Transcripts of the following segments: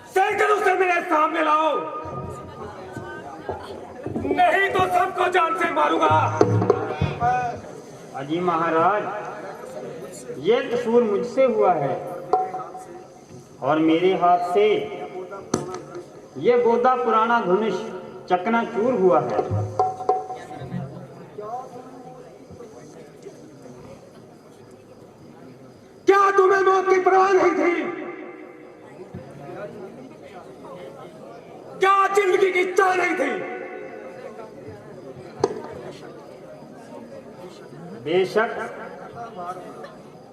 सैकड़ों से मेरे सामने लाओ, नहीं तो सबको जान से मारूंगा। अजी महाराज, ये कसूर मुझसे हुआ है और मेरे हाथ से ये गोदा पुराना धनुष चकनाचूर हुआ है। क्या तुम्हें मौत की परवाह नहीं थी? क्या जिंदगी की इच्छा नहीं थी? बेशक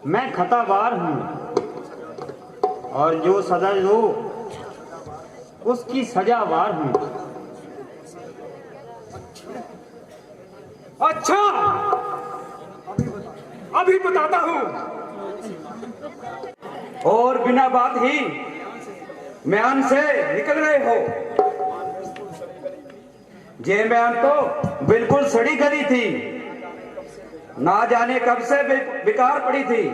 मैं खतावार हूं और जो सजा दो उसकी सजावार हूं। अच्छा, अभी बताता हूं। और बिना बात ही म्यान से निकल रहे हो। ये म्यान तो बिल्कुल सड़ी गली थी, ना जाने कब से बेकार पड़ी थी,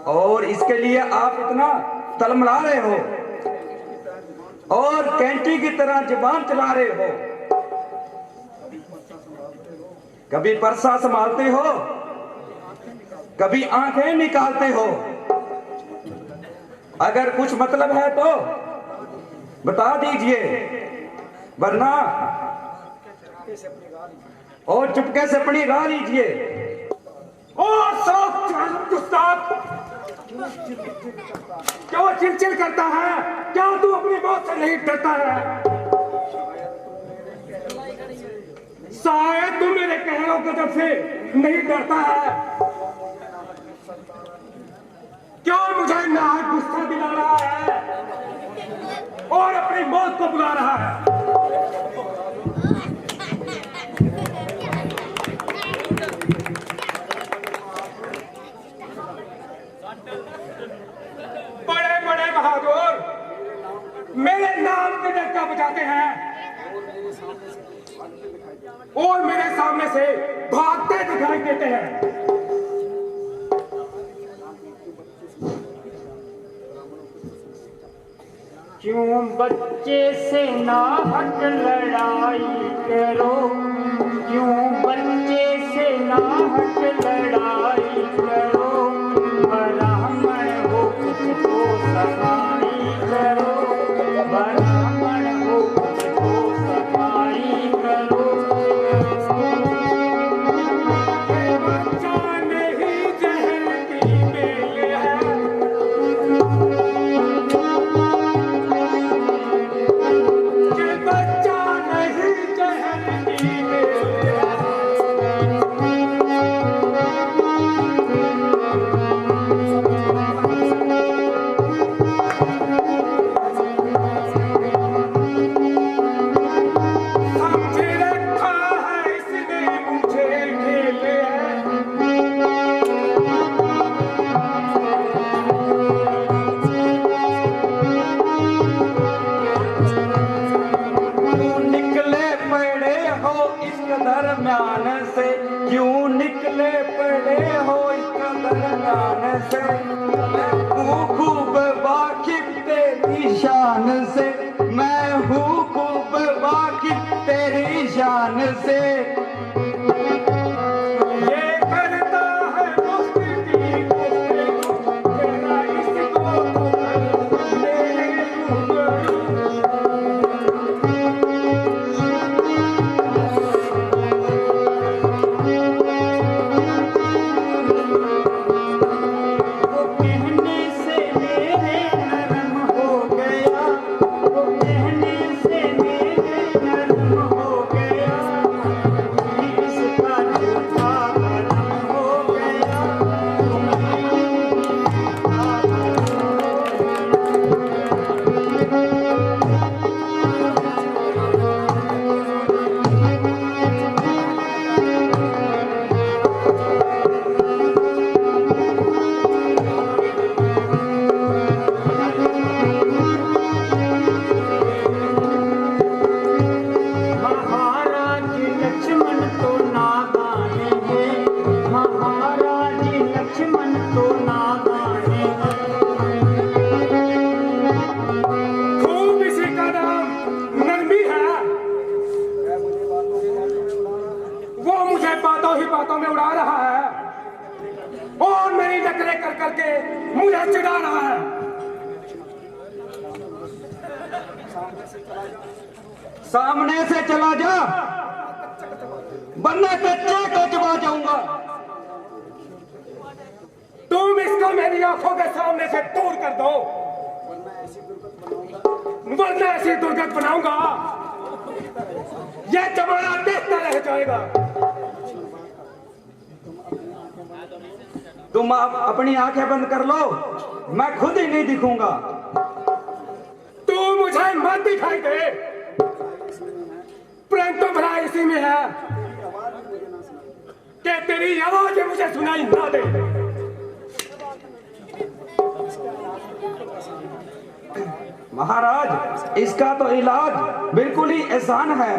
और इसके लिए आप इतना तलमला रहे हो और कैंटी की तरह जुबान चला रहे हो। कभी परसा संभालते हो, कभी आंखें निकालते हो। अगर कुछ मतलब है तो बता दीजिए, वरना और चुपके से अपनी राह लीजिए। और क्यों चिलचिल करता है? क्या तू अपनी मौत से नहीं डरता है? शायद तू मेरे कहनों गजब से नहीं डरता है। क्यों मुझे नाक गुस्सा दिला रहा है और अपनी मौत को बुला रहा है? बड़े बड़े बहादुर मेरे नाम पे डंका बजाते हैं और मेरे सामने से भागते दिखाई देते हैं। क्यों बच्चे से नाहक लड़ाई करो, क्यों बच्चे से नाहक लड़ाई करो, ब्राह्मण हो कुछ तो सफाई करो, ब्राह्मण हो कुछ तो सफाई करो। बच्चा नहीं जहर की बेल है, बच्चा नहीं जहर की बेल है। समझे रखा है इसने मुझे खेल है। क्यों निकले पड़े हो इस दरम्यान से, क्यों निकले पड़े हो इस दरम्यान से, मैं हूँ खूब वाकिफ तेरी शान से, मैं हूँ खूब वाकिफ तेरी शान से। ये करता है मुफ्ती की गुफ्तगू, तेरा इसको तो मेरे रूबरू। बातों ही बातों में उड़ा रहा है और मेरी नकलें कर करके मुझे चिढ़ा रहा है। सामने से चला जा, वरना कच्चे को चबा जाऊंगा। तुम इसको मेरी आंखों के सामने से दूर कर दो, वरना ऐसी दुर्गत बनाऊंगा यह जमाना देखता रह जाएगा। तुम अपनी आंखें बंद कर लो, मैं खुद ही नहीं दिखूंगा। तू मुझे मत दिखाई दे, परंतु भला इसी में है कि तेरी आवाज मुझे सुनाई ना दे। महाराज, इसका तो इलाज बिल्कुल ही आसान है।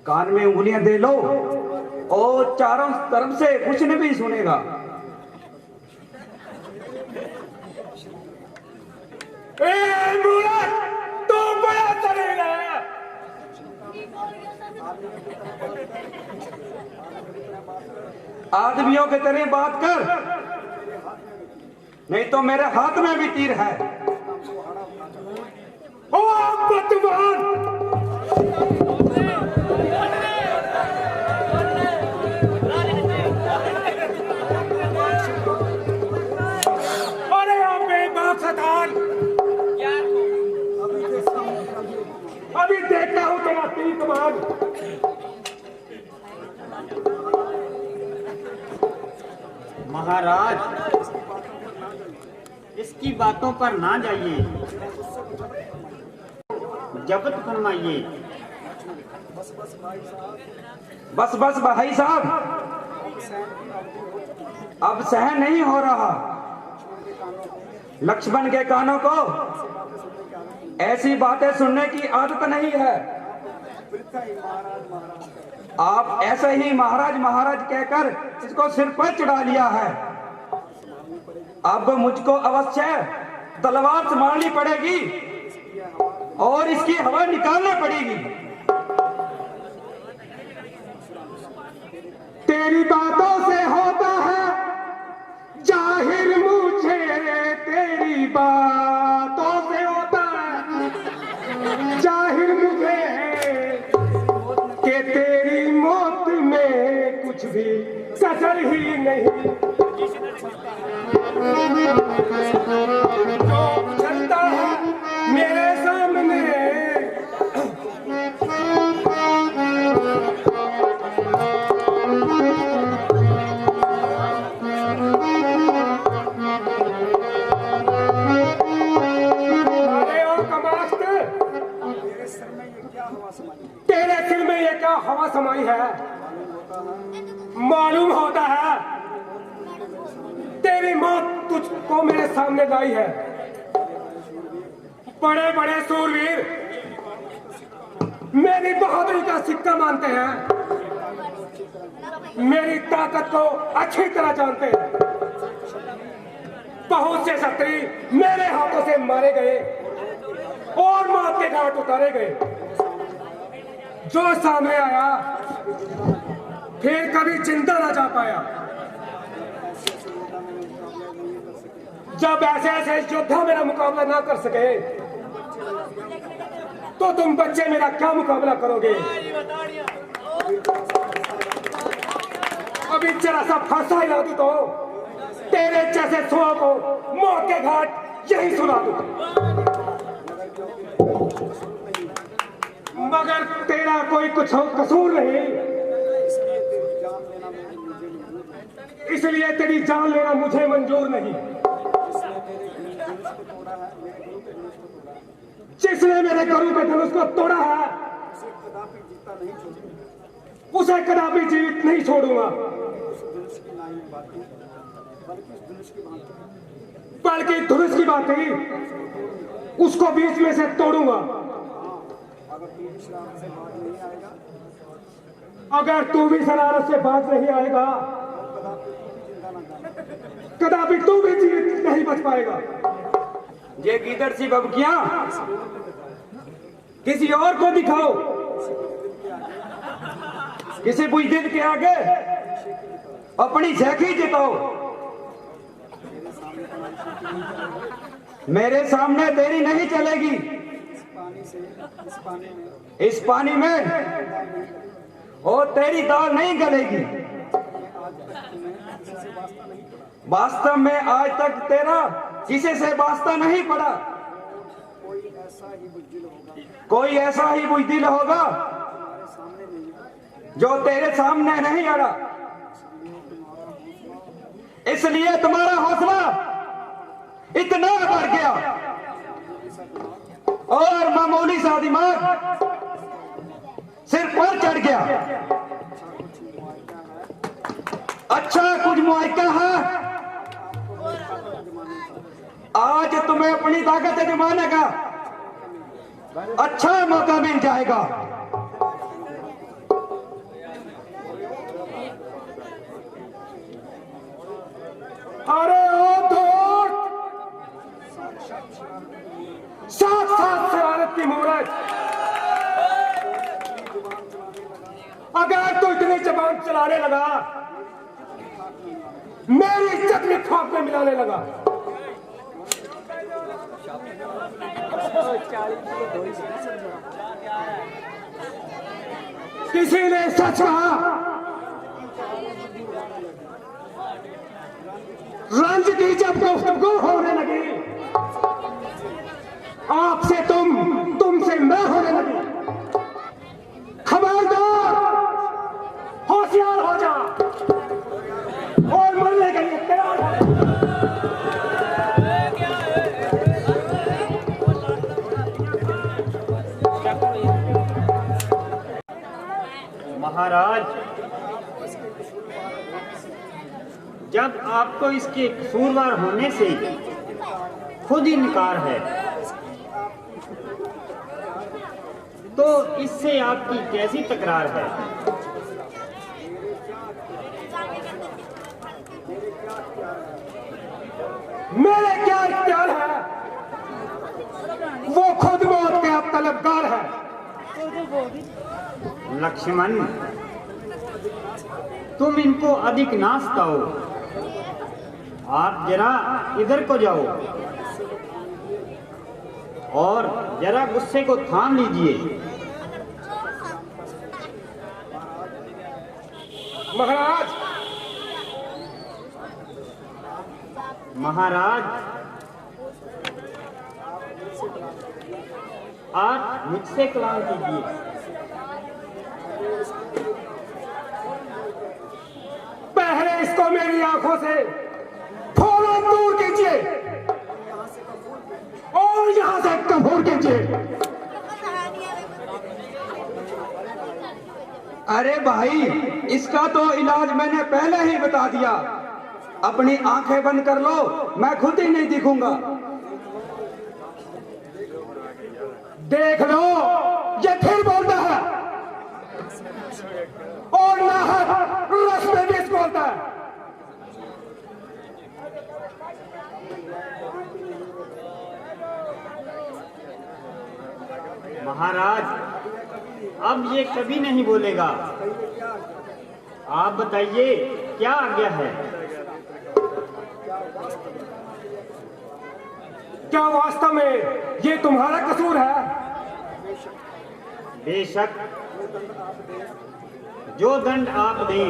कान में उंगलियां दे लो और चारों तरफ से कुछ नहीं सुनेगा। मूर्ख, तू बड़ा शरीर है। आदमियों के तरह बात कर, नहीं तो मेरे हाथ में भी तीर है। ओ बदमाश! अरे आप बेबाक शैतान! अभी देखता हूं तेरा तीर कमान। महाराज, इसकी बातों पर ना जाइए, जब्त फरमाइए। बस बस भाई साहब, अब सहन नहीं हो रहा। लक्ष्मण के कानों को ऐसी बातें सुनने की आदत नहीं है। आप ऐसे ही महाराज महाराज कहकर इसको सिर पर चढ़ा लिया है। अब मुझको अवश्य तलवार से मारनी पड़ेगी और इसकी हवा निकालनी पड़ेगी। तेरी बातों से होता है जाहिर, मुझे तेरी बातों से होता है जाहिर मुझे कि तेरी मौत में कुछ भी कसर ही नहीं। जो चलता है मेरे सामने तेरे सिर में ये क्या हवा समाई है? मालूम होता है तेरी मौत तुझको मेरे सामने लाई है। बड़े बड़े सूरवीर मेरी बहादुरी का सिक्का मानते हैं, मेरी ताकत को अच्छी तरह जानते हैं। बहुत से क्षत्रिय मेरे हाथों से मारे गए और मौत के घाट उतारे गए। जो सामने आया फिर कभी जिंदा ना जा पाया। जब ऐसे ऐसे योद्धा मेरा मुकाबला ना कर सके तो तुम बच्चे मेरा क्या मुकाबला करोगे? अभी जरा सा फांसा हिला दूं तो तेरे जैसे सुआ को मौत के घाट यही सुना दूं। मगर तेरा कोई कुछ कसूर नहीं, इसलिए तेरी जान लेना मुझे मंजूर नहीं। जिसने मेरे गुरु के धनुष को तोड़ा है उसे कदापि जीवित नहीं छोड़ूंगा, बल्कि धनुष की बात ही उसको बीच में से तोड़ूंगा। अगर तू भी शरारत से बाज नहीं आएगा कदापि तू भी जीवित नहीं बच पाएगा। ये गीदड़ सी बबकियां किसी और को दिखाओ। किसी बुजदिल के आगे अपनी झेकी जिताओ। मेरे सामने तेरी नहीं चलेगी। इस पानी में और तेरी दाल नहीं गलेगी। वास्तव में आज तक तेरा किसी से वास्ता नहीं पड़ा। कोई ऐसा ही बुजदिल होगा जो तेरे सामने नहीं अड़ा। इसलिए तुम्हारा हौसला इतना बढ़ गया और मामूली सा दिमाग सिर पर चढ़ गया। अच्छा कुछ मुआयका है, आज तुम्हें अपनी ताकत जमाने का अच्छा मौका मिल जाएगा। अरे ओ दोस्त, साथ साथ शरारत की मूरत, अगर तू इतनी जबान चलाने लगा, मेरी इज्जत में खाक में मिलाने लगा, किसी ने सच कहा, रंज की जब गुफ्तगू होने लगी, आपसे तुमसे मैं होने लगी। खबरदार, होशियार हो जा और मरने के लिए तैयार हो। महाराज, जब आपको इसके कसूरवार होने से खुद इनकार है, तो इससे आपकी कैसी तकरार है? मेरे क्या इख्तियार है, वो खुद मौत के अब तलबगार है। लक्ष्मण, तुम इनको अधिक ना सताओ। आप जरा इधर को जाओ और जरा गुस्से को थाम लीजिए। महाराज, महाराज, आप मुझसे कलाम कीजिए। पहले इसको मेरी आंखों से फौरन दूर कीजिए और यहां से कपूर कीजिए। अरे भाई, इसका तो इलाज मैंने पहले ही बता दिया। अपनी आंखें बंद कर लो, मैं खुद ही नहीं दिखूंगा। देख लो, ये फिर बोलता है और नाहक रस में भी बोलता है। महाराज, अब ये कभी नहीं बोलेगा। आप बताइए, क्या आज्ञा है? क्या वास्तव में ये तुम्हारा कसूर है? बेशक, जो दंड आप दें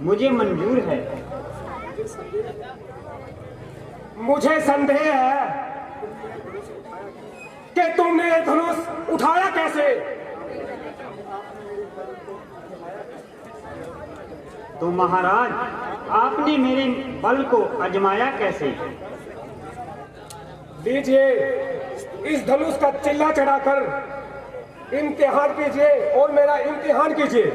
मुझे मंजूर है। मुझे संदेह है कि तुमने ये धनुष उठाया कैसे? तो महाराज, आपने मेरे बल को आजमाया कैसे? लीजिए, इस धनुष का चिल्ला चढ़ाकर इम्तिहान कीजिए और मेरा इम्तिहान कीजिए।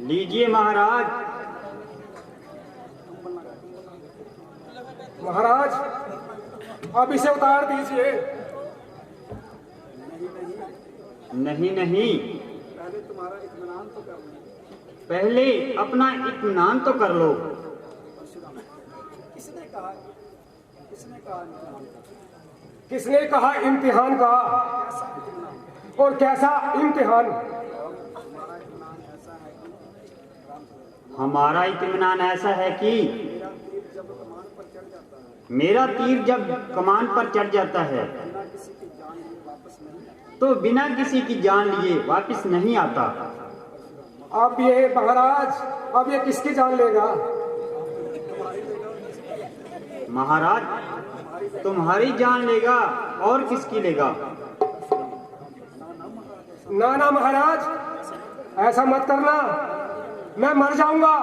लीजिए महाराज। महाराज, अब इसे उतार दीजिए। नहीं नहीं, पहले अपना इत्मीनान तो कर लो। किसने कहा इम्तिहान का? और कैसा इम्तिहान? हमारा इत्मीनान ऐसा है कि मेरा तीर जब कमान पर चढ़ जाता है तो बिना किसी की जान लिए वापस नहीं आता। अब ये महाराज, अब ये किसकी जान लेगा? महाराज तुम्हारी जान लेगा और किसकी लेगा? ना ना महाराज, ऐसा मत करना, मैं मर जाऊंगा।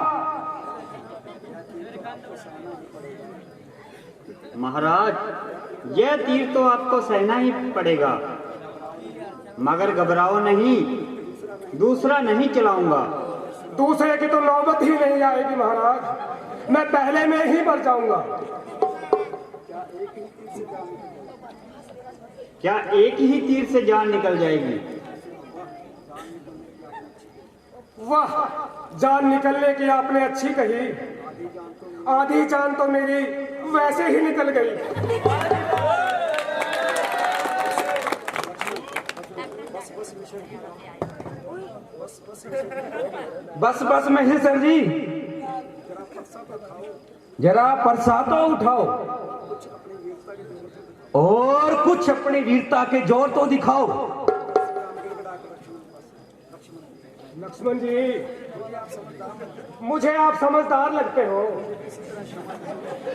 महाराज यह तीर तो आपको सहना ही पड़ेगा, मगर घबराओ नहीं, दूसरा नहीं चलाऊंगा। दूसरे की तो नौबत ही नहीं आएगी महाराज, मैं पहले में ही मर जाऊंगा। क्या एक ही तीर से जान निकल जाएगी? वाह, जान निकलने की आपने अच्छी कही। आधी जान तो मेरी वैसे ही निकल गई। बस बस महेश्वर जी, जरा परसा तो उठाओ और कुछ अपनी वीरता के जोर तो दिखाओ। लक्ष्मण जी, मुझे आप समझदार लगते हो,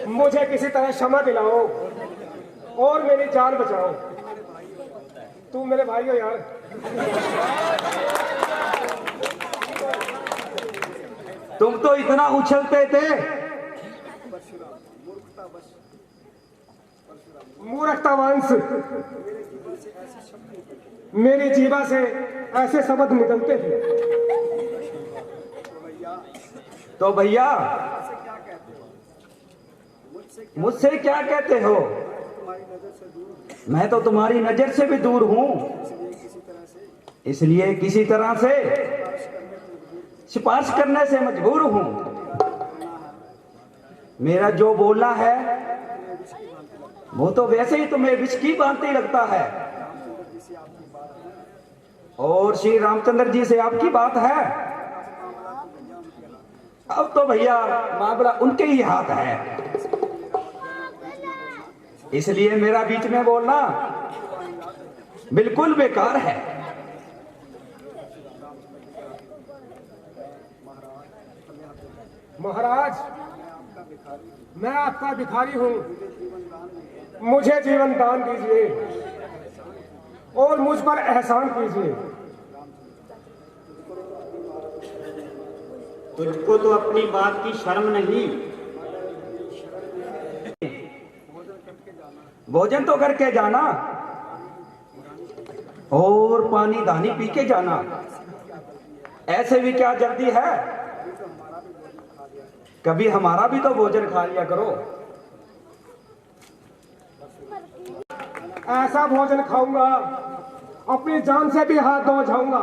मुझे किसी तरह क्षमा दिलाओ और मेरी जान बचाओ। तू मेरे भाई हो यार। तुम तो इतना उछलते थे। मूर्खतावंश, मेरी जीवा से ऐसे शब्द निकलते थे। तो भैया मुझसे क्या कहते हो? मैं तो तुम्हारी नजर से भी दूर हूं, इसलिए किसी तरह से सिफारिश करने से मजबूर हूं। मेरा जो बोलना है वो तो वैसे ही तुम्हें विष की भांति लगता है, और श्री रामचंद्र जी से आपकी बात है। अब तो भैया मामला उनके ही हाथ है, इसलिए मेरा बीच में बोलना बिल्कुल बेकार है। महाराज, मैं आपका भिखारी हूं, मुझे जीवन दान दीजिए और मुझ पर एहसान कीजिए। तुझको तो अपनी बात की शर्म नहीं? भोजन तो करके जाना और पानी दानी पी के जाना, ऐसे भी क्या जल्दी है? कभी हमारा भी तो भोजन खा लिया करो। ऐसा भोजन खाऊंगा अपनी जान से भी हाथ धो जाऊंगा।